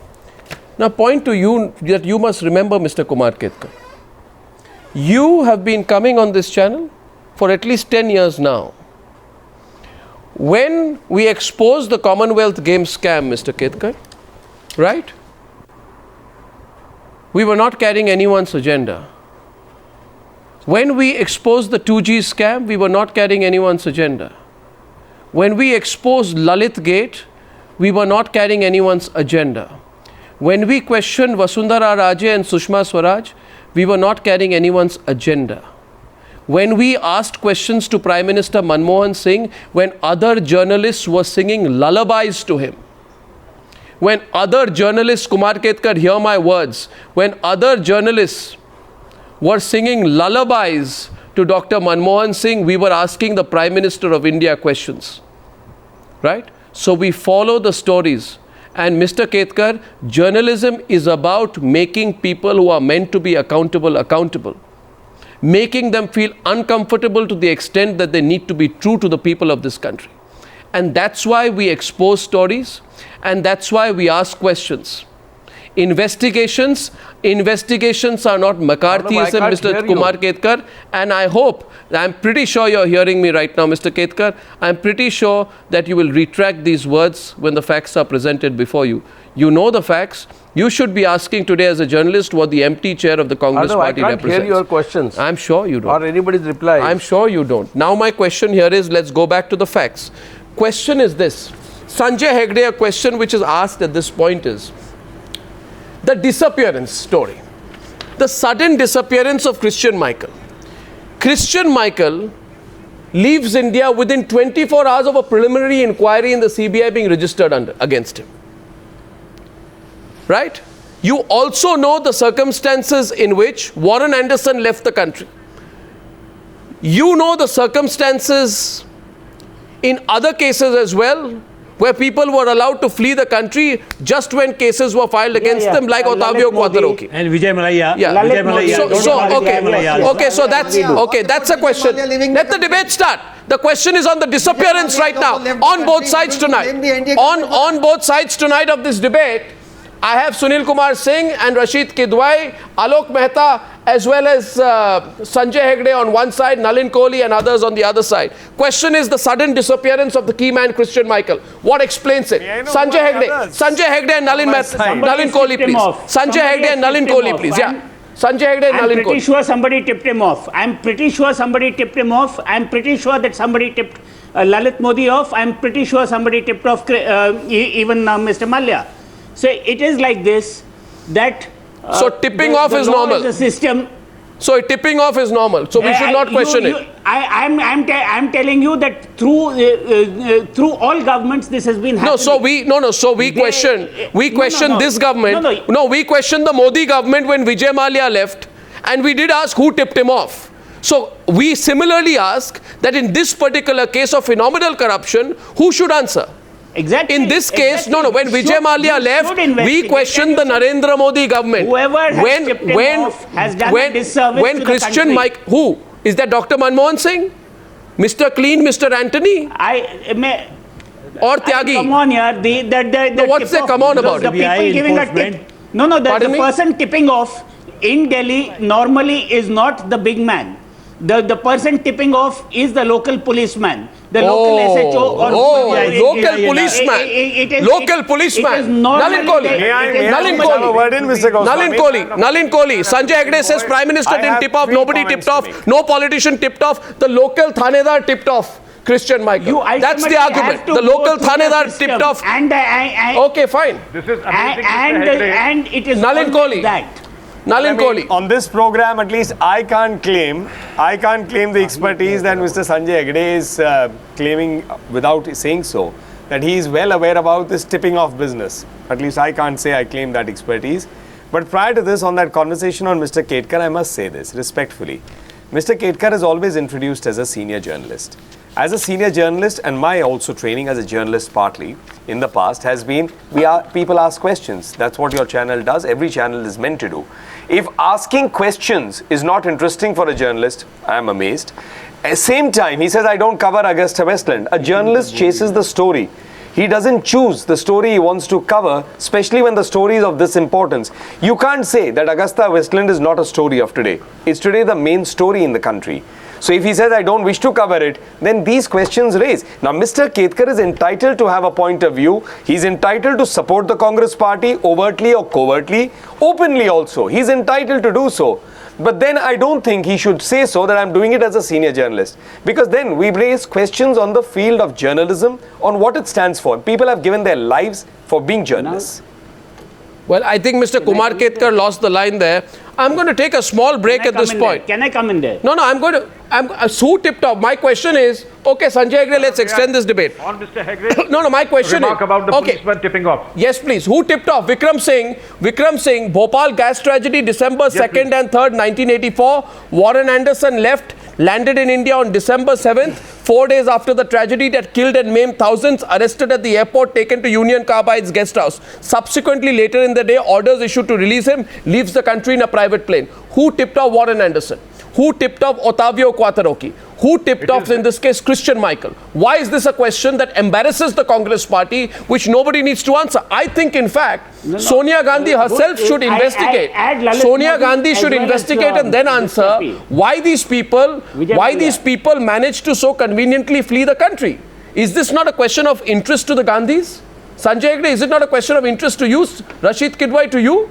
[SPEAKER 1] Now, point to you that you must remember, Mr. Kumar Ketkar. You have been coming on this channel for at least 10 years now. When we exposed the Commonwealth Games scam, Mr. Ketkar, right? We were not carrying anyone's agenda. When we exposed the 2G scam, we were not carrying anyone's agenda. When we exposed Lalit Gate, we were not carrying anyone's agenda. When we questioned Vasundhara Raje and Sushma Swaraj, we were not carrying anyone's agenda. When we asked questions to Prime Minister Manmohan Singh, when other journalists were singing lullabies to him, when other journalists, Kumar Ketkar, hear my words, when other journalists were singing lullabies to Dr. Manmohan Singh, we were asking the Prime Minister of India questions, right? So we follow the stories. And Mr. Ketkar, journalism is about making people who are meant to be accountable, accountable. Making them feel uncomfortable to the extent that they need to be true to the people of this country. And that's why we expose stories, and that's why we ask questions. Investigations are not McCarthyism, Mr. Kumar Ketkar, and I hope, I'm pretty sure you're hearing me right now, Mr. Ketkar, I'm pretty sure that you will retract these words when the facts are presented before you. You know the facts. You should be asking today as a journalist what the empty chair of the Congress party represents.
[SPEAKER 2] I can't hear your questions.
[SPEAKER 1] I'm sure you don't.
[SPEAKER 2] Or anybody's reply.
[SPEAKER 1] I'm sure you don't. Now my question here is, let's go back to the facts. Question is this. Sanjay Hegde, a question which is asked at this point is, the disappearance story. The sudden disappearance of Christian Michael. Christian Michael leaves India within 24 hours of a preliminary inquiry in the CBI being registered against him. Right? You also know the circumstances in which Warren Anderson left the country. You know the circumstances in other cases as well, where people were allowed to flee the country just when cases were filed against them, like Otavio Quattro.
[SPEAKER 4] And Vijay Malaya.
[SPEAKER 1] Yeah.
[SPEAKER 4] Vijay Malaya.
[SPEAKER 1] Okay, that's a question. Let the debate start. The question is on the disappearance right now, on both sides tonight. On both sides tonight of this debate, I have Sunil Kumar Singh and Rasheed Kidwai, Alok Mehta, as well as Sanjay Hegde on one side, Nalin Kohli and others on the other side. Question is the sudden disappearance of the key man Christian Michael. What explains it? Sanjay Hegde and Nalin Kohli, please. Sanjay Hegde and Nalin Kohli, please. Yeah. Sanjay Hegde and Nalin Kohli.
[SPEAKER 6] I'm pretty sure somebody tipped him off. I'm pretty sure somebody tipped him off. I'm pretty sure that somebody tipped Lalit Modi off. I'm pretty sure somebody tipped off even Mr. Malya. So it is like this, that
[SPEAKER 1] so tipping off is normal.
[SPEAKER 6] The system.
[SPEAKER 1] So tipping off is normal. So we should not question it.
[SPEAKER 6] I'm telling you that through all governments this has been happening.
[SPEAKER 1] So we question this government. No, we question the Modi government when Vijay Malya left, and we did ask who tipped him off. So we similarly ask that in this particular case of phenomenal corruption, who should answer?
[SPEAKER 6] Exactly.
[SPEAKER 1] In this case, when Vijay Malya left, we questioned the Narendra Modi government.
[SPEAKER 6] Whoever has tipped him off has done a disservice to
[SPEAKER 1] Christian
[SPEAKER 6] the country.
[SPEAKER 1] Mike, who? Is that Dr. Manmohan Singh? Mr. Clean, Mr. Anthony? Or Tyagi?
[SPEAKER 6] Come on, yaar.
[SPEAKER 1] What's the come on about?
[SPEAKER 6] The people giving a tip. The person tipping off in Delhi normally is not the big man. The person tipping off is the local policeman. The local SHO or
[SPEAKER 1] local policeman. Local policeman. Nalin Kohli. Sanjay Hegde says Prime Minister didn't tip off, nobody tipped off, no politician tipped off, the local Thanedar tipped off Christian Michael. That's the argument. The local Thanedar tipped off. Okay, fine.
[SPEAKER 8] This is amazing.
[SPEAKER 6] And it is
[SPEAKER 1] Nalin Kohli.
[SPEAKER 6] That.
[SPEAKER 1] Nalin Kohli.
[SPEAKER 3] On this program, at least I can't claim the expertise that Mr. Sanjay Hegde is claiming without saying so, that he is well aware about this tipping off business. At least I can't say I claim that expertise. But prior to this, on that conversation on Mr. Ketkar, I must say this respectfully. Mr. Ketkar is always introduced as a senior journalist. As a senior journalist, and my also training as a journalist partly in the past has been, people ask questions. That's what your channel does. Every channel is meant to do. If asking questions is not interesting for a journalist, I am amazed. At the same time, he says, I don't cover Augusta Westland. A journalist chases the story. He doesn't choose the story he wants to cover, especially when the story is of this importance. You can't say that Augusta Westland is not a story of today. It's today the main story in the country. So if he says, I don't wish to cover it, then these questions raise. Now, Mr. Ketkar is entitled to have a point of view. He's entitled to support the Congress party overtly or covertly, openly also. He's entitled to do so. But then I don't think he should say so that I'm doing it as a senior journalist. Because then we raise questions on the field of journalism, on what it stands for. People have given their lives for being journalists.
[SPEAKER 1] Well, I think Mr. Kumar Ketkar lost the line there. I'm going to take a small break at this point.
[SPEAKER 6] Can I come in there?
[SPEAKER 1] No, I'm going to. Who tipped off? My question is, okay, Sanjay Hegde, let's extend this debate.
[SPEAKER 8] On Mr. Hegde.
[SPEAKER 1] No, my question
[SPEAKER 8] remark
[SPEAKER 1] is.
[SPEAKER 8] about the policeman tipping off.
[SPEAKER 1] Yes, please. Who tipped off? Vikram Singh, Bhopal gas tragedy, December 2nd and 3rd, 1984. Warren Anderson landed in India on December 7th, 4 days after the tragedy that killed and maimed thousands, arrested at the airport, taken to Union Carbide's guest house. Subsequently, later in the day, orders issued to release him, leaves the country in a private plane. Who tipped off Warren Anderson? Who tipped off Ottavio Quattarocchi? Who tipped off, in this case, Christian Michael? Why is this a question that embarrasses the Congress party, which nobody needs to answer? I think, in fact, Sonia Gandhi herself should investigate. Sonia Gandhi should investigate and then answer why these people managed to so conveniently flee the country. Is this not a question of interest to the Gandhis? Sanjay Hegde, is it not a question of interest to you, Rasheed Kidwai, to you?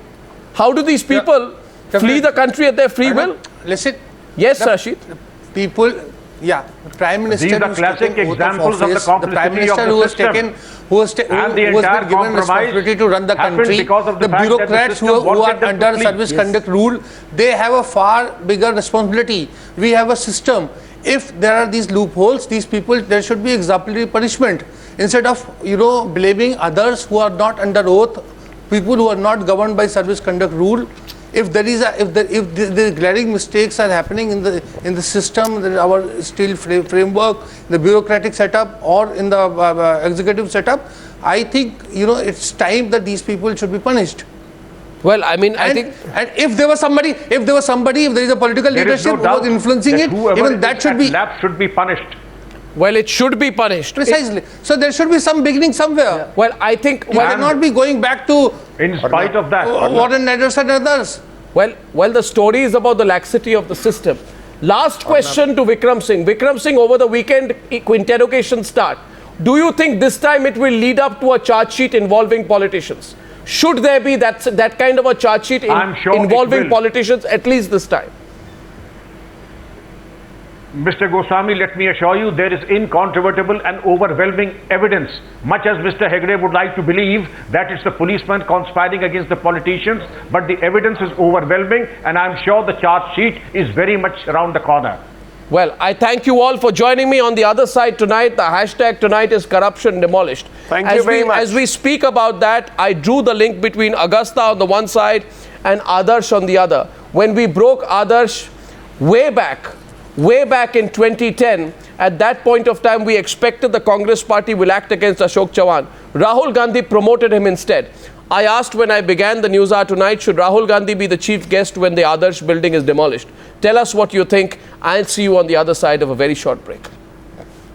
[SPEAKER 1] How do these people flee the country at their free will?
[SPEAKER 5] Listen.
[SPEAKER 1] Yes, Rasheed.
[SPEAKER 5] People, the Prime Minister.
[SPEAKER 8] These are classic examples of the complexity of the system.
[SPEAKER 5] Who has been given responsibility to run the country, the bureaucrats who are under service conduct rule, they have a far bigger responsibility. We have a system. If there are these loopholes, these people, there should be exemplary punishment. Instead of, blaming others who are not under oath, people who are not governed by service conduct rule. If the glaring mistakes are happening in the system, our steel framework, the bureaucratic setup, or in the executive setup, I think it's time that these people should be punished.
[SPEAKER 1] Well, I mean, I think,
[SPEAKER 5] and if there is a political leadership who was influencing it, even that should
[SPEAKER 8] be punished.
[SPEAKER 1] Well, it should be punished.
[SPEAKER 5] Precisely. So there should be some beginning somewhere.
[SPEAKER 1] Yeah. Well, I think...
[SPEAKER 5] You cannot be going back to...
[SPEAKER 8] In spite of that.
[SPEAKER 5] Warren Anderson and others.
[SPEAKER 1] Well, the story is about the laxity of the system. Last question to Vikram Singh. Vikram Singh, over the weekend, interrogation start. Do you think this time it will lead up to a charge sheet involving politicians? Should there be that kind of a charge sheet involving politicians, at least this time?
[SPEAKER 8] Mr. Goswami, let me assure you, there is incontrovertible and overwhelming evidence, much as Mr. Hegde would like to believe that it's the policeman conspiring against the politicians, but the evidence is overwhelming, and I'm sure the charge sheet is very much around the corner.
[SPEAKER 1] Well, I thank you all for joining me on the other side tonight. The hashtag tonight is corruption demolished.
[SPEAKER 3] Thank you very much.
[SPEAKER 1] As we speak about that, I drew the link between Agusta on the one side and Adarsh on the other. When we broke Adarsh way back in 2010, at that point of time, we expected the Congress party will act against Ashok Chavan. Rahul Gandhi promoted him instead. I asked when I began the Newshour tonight, should Rahul Gandhi be the chief guest when the Adarsh building is demolished? Tell us what you think. I'll see you on the other side of a very short break.